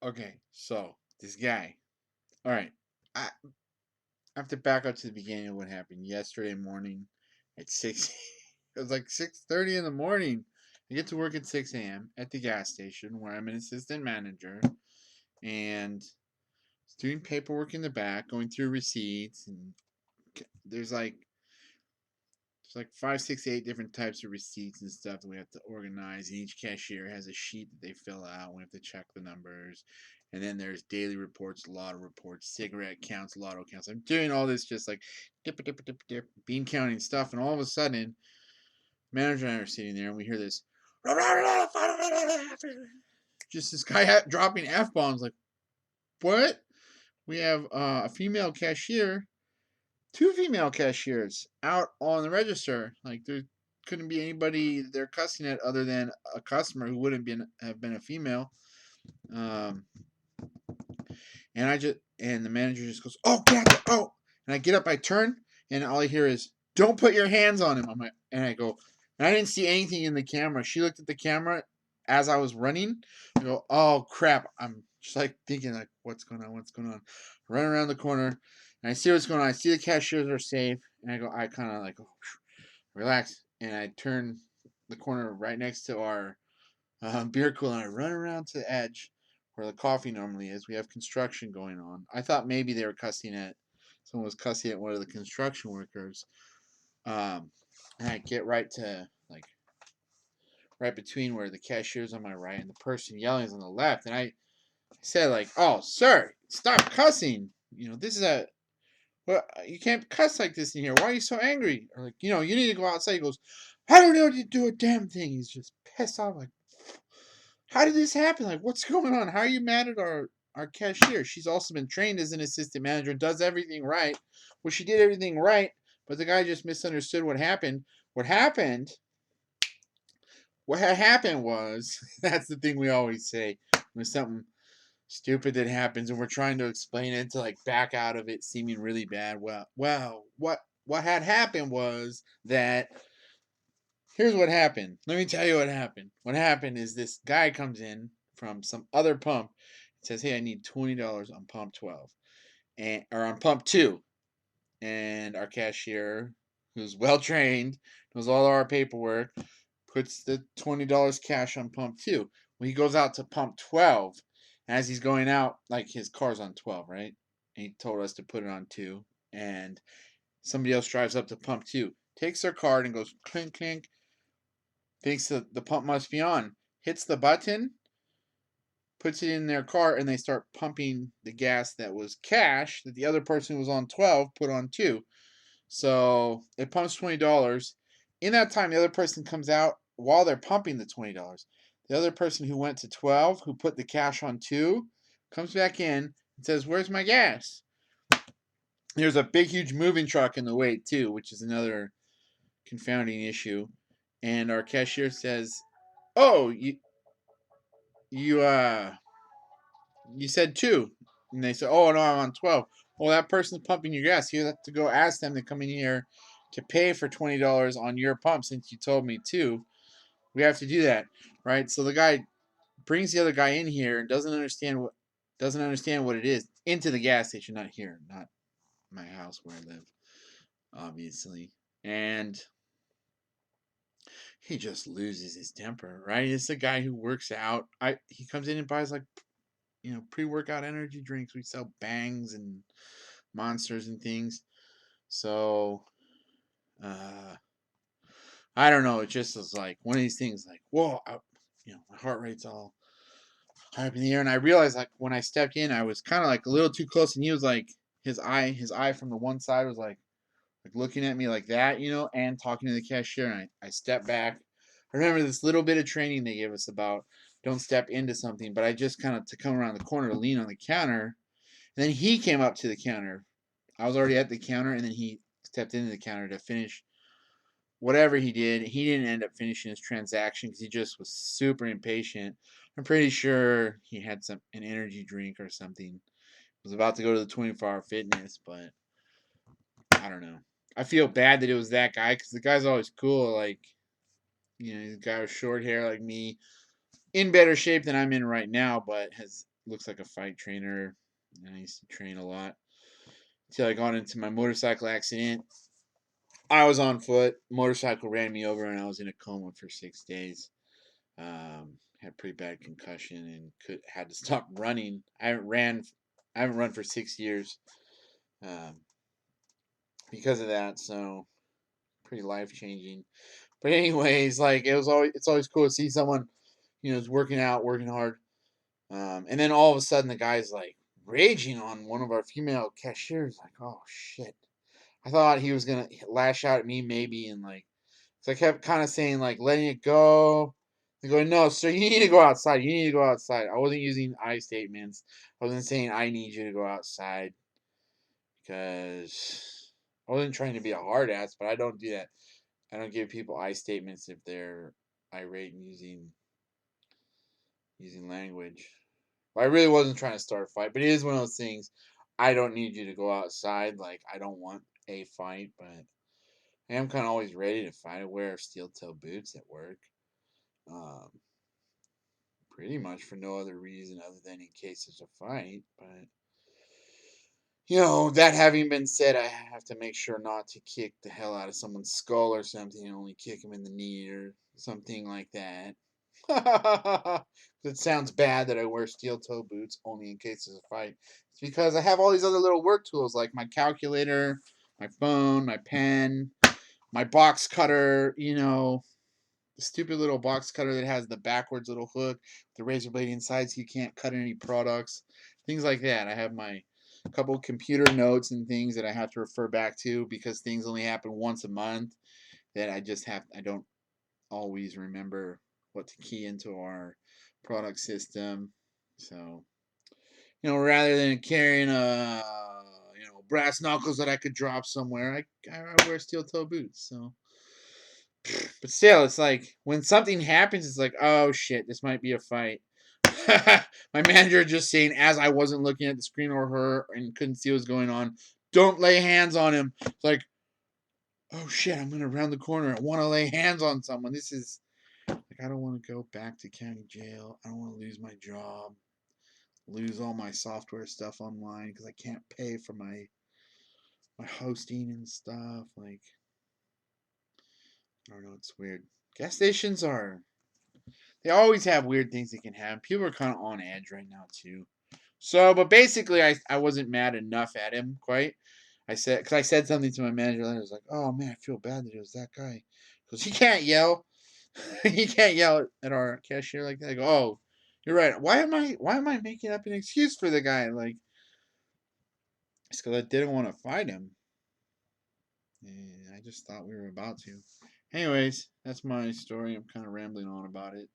Okay, so this guy. All right, I have to back up to the beginning of what happened yesterday morning at 6. It was like 6:30 in the morning. I get to work at 6 a.m. at the gas station where I'm an assistant manager and doing paperwork in the back, going through receipts, and there's like five, six, eight different types of receipts and stuff that we have to organize. And each cashier has a sheet that they fill out. We have to check the numbers. And then there's daily reports, lotto reports, cigarette counts, lotto counts. I'm doing all this just like dip, dip, dip, dip, bean counting stuff. And all of a sudden, manager and I are sitting there and we hear this just this guy dropping F bombs. Like, what? We have a female cashier, two female cashiers out on the register. Like there couldn't be anybody they're cussing at other than a customer who wouldn't have been a female. Um, and the manager just goes, "Oh, get out! Oh!" And I get up, I turn, and all I hear is, "Don't put your hands on him." And I go, and I didn't see anything in the camera. She looked at the camera as I was running. I go, "Oh crap!" I'm just like thinking, like, "What's going on? What's going on?" I run around the corner, and I see what's going on. I see the cashiers are safe, and I kind of like, oh, relax, and I turn the corner right next to our beer cooler, and I run around to the edge where the coffee normally is. We have construction going on. I thought maybe they were cussing at someone was cussing at one of the construction workers. Um, and I get right to like right between where the cashier's on my right and the person yelling is on the left, and I said like, "Oh, sir, stop cussing. You know this is a well, you can't cuss like this in here. Why are you so angry?" Or like, you need to go outside. He goes, "I don't know to do a damn thing." He's just pissed off. Like, how did this happen? Like, what's going on? How are you mad at our cashier? She's also been trained as an assistant manager, does everything right. Well, she did everything right, but the guy just misunderstood what happened. What happened? What had happened was that's the thing we always say when something stupid that happens and we're trying to explain it to like back out of it seeming really bad. Well, what had happened was that here's what happened. Let me tell you what happened. What happened is this guy comes in from some other pump and says, "Hey, I need $20 on pump 12 and or on pump 2." And our cashier, who's well trained, knows all our paperwork, puts the $20 cash on pump 2. When he goes out to pump 12, and as he's going out, like his car's on 12, right? And he told us to put it on 2. And somebody else drives up to pump 2, takes their card and goes clink, clink, thinks that the pump must be on, hits the button, puts it in their car, and they start pumping the gas that was cash that the other person who was on 12 put on 2. So it pumps $20. In that time, the other person comes out while they're pumping the $20. The other person who went to 12, who put the cash on 2, comes back in and says, "Where's my gas?" There's a big, huge moving truck in the way, too, which is another confounding issue. And our cashier says, "Oh, you you said 2." And they said, "Oh no, I'm on 12." Well, that person's pumping your gas. You have to go ask them to come in here to pay for $20 on your pump since you told me to. We have to do that, right? So the guy brings the other guy in here and doesn't understand what it is into the gas station, not here, not my house where I live, obviously. And he just loses his temper, right? It's the guy who works out. He comes in and buys like pre-workout energy drinks. We sell Bangs and Monsters and things. So, uh, I don't know. It just was like one of these things. Like, whoa, my heart rate's all high up in the air, and I realized like when I stepped in, I was kind of like a little too close, and he was like his eye from the one side was like looking at me like that, and talking to the cashier, and I stepped back. I remember this little bit of training they gave us about don't step into something, but I just kind of to come around the corner to lean on the counter. And then he came up to the counter. I was already at the counter, and then he stepped into the counter to finish whatever he did. He didn't end up finishing his transaction because he just was super impatient. I'm pretty sure he had an energy drink or something. Was about to go to the 24-hour fitness, but I don't know. I feel bad that it was that guy because the guy's always cool. Like, the guy with short hair like me, in better shape than I'm in right now, but has looks like a fight trainer, and I used to train a lot until I got into my motorcycle accident. I was on foot. Motorcycle ran me over, and I was in a coma for 6 days. Had pretty bad concussion and had to stop running. I haven't run for 6 years um, because of that. So pretty life changing. But anyways, like it's always cool to see someone, is working out, working hard. And then all of a sudden the guy's like raging on one of our female cashiers, like, oh shit. I thought he was gonna lash out at me maybe, and like, so I kept kind of saying like letting it go. And going, no, sir, you need to go outside. You need to go outside. I wasn't using I statements. I wasn't saying I need you to go outside because I wasn't trying to be a hard ass, but I don't do that. I don't give people I statements if they're irate and using language. But I really wasn't trying to start a fight, but it is one of those things. I don't need you to go outside. Like, I don't want a fight, but I am kind of always ready to fight. I wear steel toe boots at work. Um, Pretty much for no other reason other than in case there's a fight. But, that having been said, I have to make sure not to kick the hell out of someone's skull or something, and only kick them in the knee or something like that. It sounds bad that I wear steel toe boots only in case there's a fight. It's because I have all these other little work tools like my calculator, my phone, my pen, my box cutter, the stupid little box cutter that has the backwards little hook, the razor blade inside so you can't cut any products, things like that. I have my couple computer notes and things that I have to refer back to because things only happen once a month that I don't always remember what to key into our product system. So, rather than carrying brass knuckles that I could drop somewhere, I wear steel toe boots. So, but still, it's like when something happens, it's like, oh shit, this might be a fight. My manager just saying, as I wasn't looking at the screen or her and couldn't see what was going on, don't lay hands on him. It's like, oh shit, I'm gonna round the corner. I want to lay hands on someone. This is like, I don't want to go back to county jail. I don't want to lose my job, lose all my software stuff online because I can't pay for my hosting and stuff. Like, I don't know, it's weird. Gas stations they always have weird things that can happen. People are kind of on edge right now too. So, but basically, I wasn't mad enough at him quite. Because I said something to my manager, and I was like, "Oh man, I feel bad that it was that guy, because he can't yell. He can't yell at our cashier like that." I go, "Oh, you're right. Why am I making up an excuse for the guy? Like, it's because I didn't want to fight him. And I just thought we were about to. Anyways, that's my story. I'm kind of rambling on about it.